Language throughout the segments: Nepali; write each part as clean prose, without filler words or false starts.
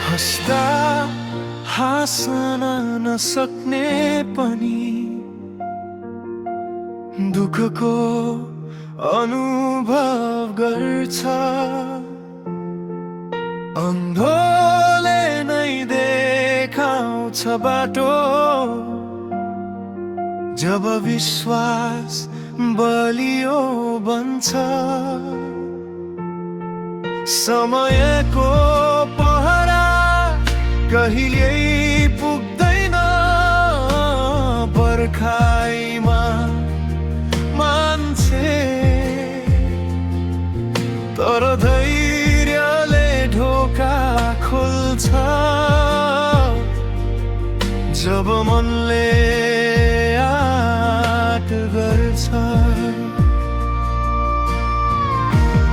हँस्दा हाँस्न नसक्ने पनि दुःखको अनुभव गर्छ। अन्धोले नै देखाउँछ बाटो, जब विश्वास बलियो बन्छ। समयको पहरा कहिल्यै पुग्दैन पर्खाइमा मान्छे, तर धैर्यले ढोका खोल्छ जब मनले आँट गर्छ।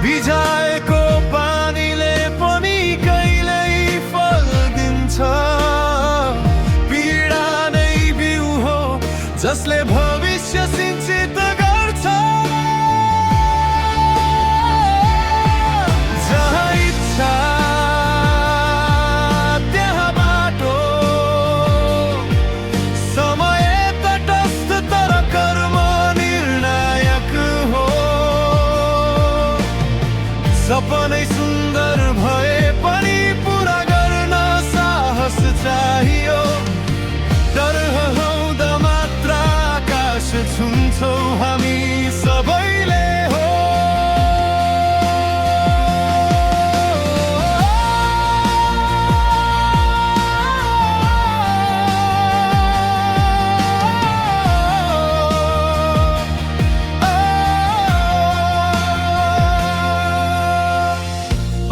भिजाएको पानीले पनि कहिल्यै फल दिन्छ, पीडा नै बिउ हो जसले भविष्य सिंचित गर्छ। जहाँ इच्छा त्यहाँ बाटो, समय तटस्थ तर कर्म निर्णायक हो। सपनै सुन्दर भए पनि पुरा गर्न साहस चाहियो। डर हराउँदा मात्र आकाश छुन्छौँ हामी सबैले हो।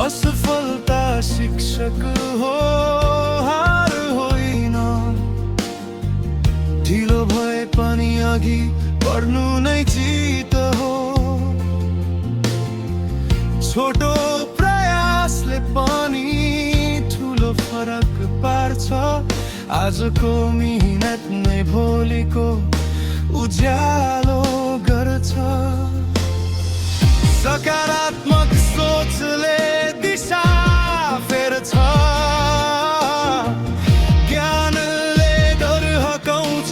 असफलता शिक्षक हो, हार होइन। ढिलो भए पनि अघि बढ्नु नै जित हो। छोटो प्रयासले पनि ठुलो फरक पार्छ। आजको मिहिनेत नै भोलिको उज्यालो गर्छ। सकारात्मक सोचले दिशा फेर्छ। ज्ञानले डर हकाउँछ,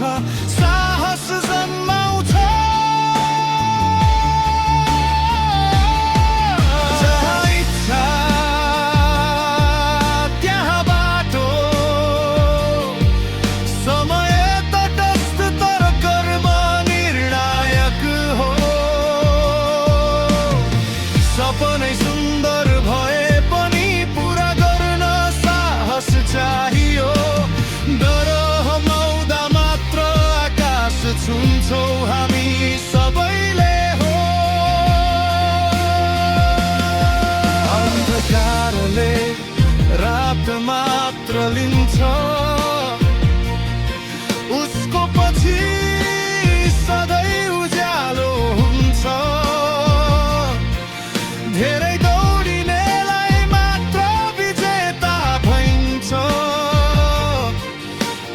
साहस जन्माउँछ। जहाँ इच्छा त्यहाँ बाटो, समय तटस्थ तर कर्म निर्णायक हो। सपनै सुन्दर भए पनि पुरा गर्न साहस चाहियो। डर हमाउँदा मात्र आकाश छुन्छौँ हामी सबैले हो। अन्धकारले रात मात्र लिन्छ, उसको पछि सधैँ उज्यालो हुन्छ। धेरै दौडिनेलाई मात्र विजेता भइन्छ।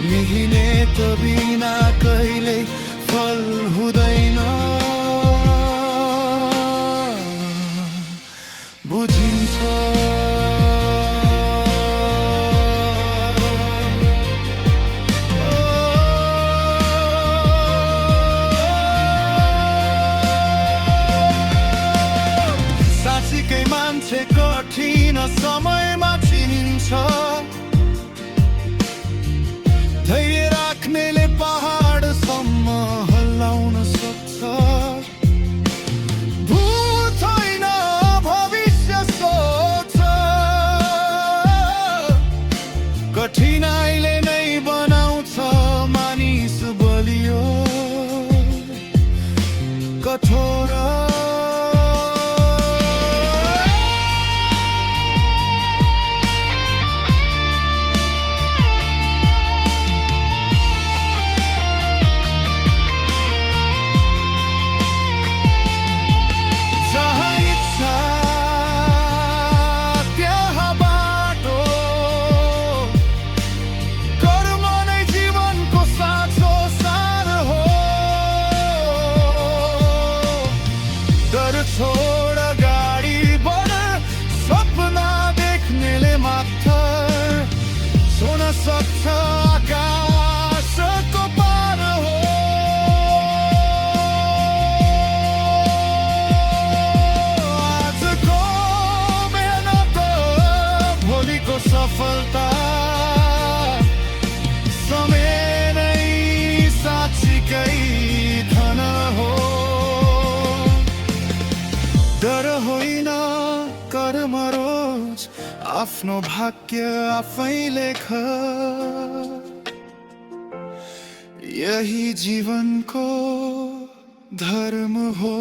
मिहिनेत बिना कहिल्यै फल हुँदैन, बुझिन्छ। साँच्चीकै मान्छे कठिन समयमा चिनिन्छ। धैर्य राख्नेले पहाडसम्म हल्लाउन सक्छ। भूत होइन भविष्य सोच, कठिनाइले नै बनाउँछ मानिस बलियो कठोर। आफ्नो भाग्य आफै लेख, यही जीवनको धर्म हो।